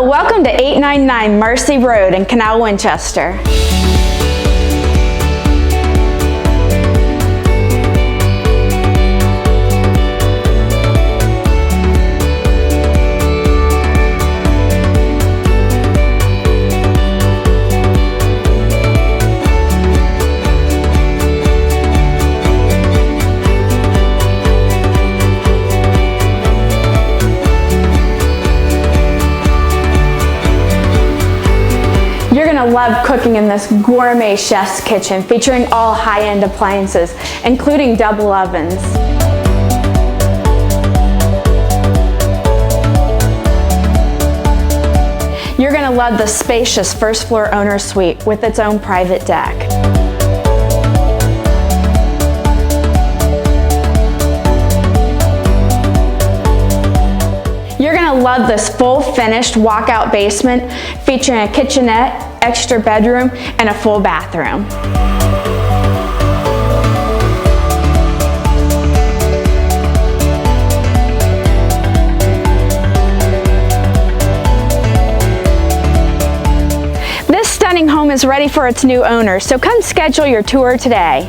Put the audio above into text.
Hello, welcome to 899 Marcy Road in Canal Winchester. You're gonna love cooking in this gourmet chef's kitchen featuring all high-end appliances, including double ovens. You're gonna love the spacious first floor owner suite with its own private deck. You're gonna love this full finished walkout basement featuring a kitchenette, extra bedroom, and a full bathroom. This stunning home is ready for its new owner, so come schedule your tour today.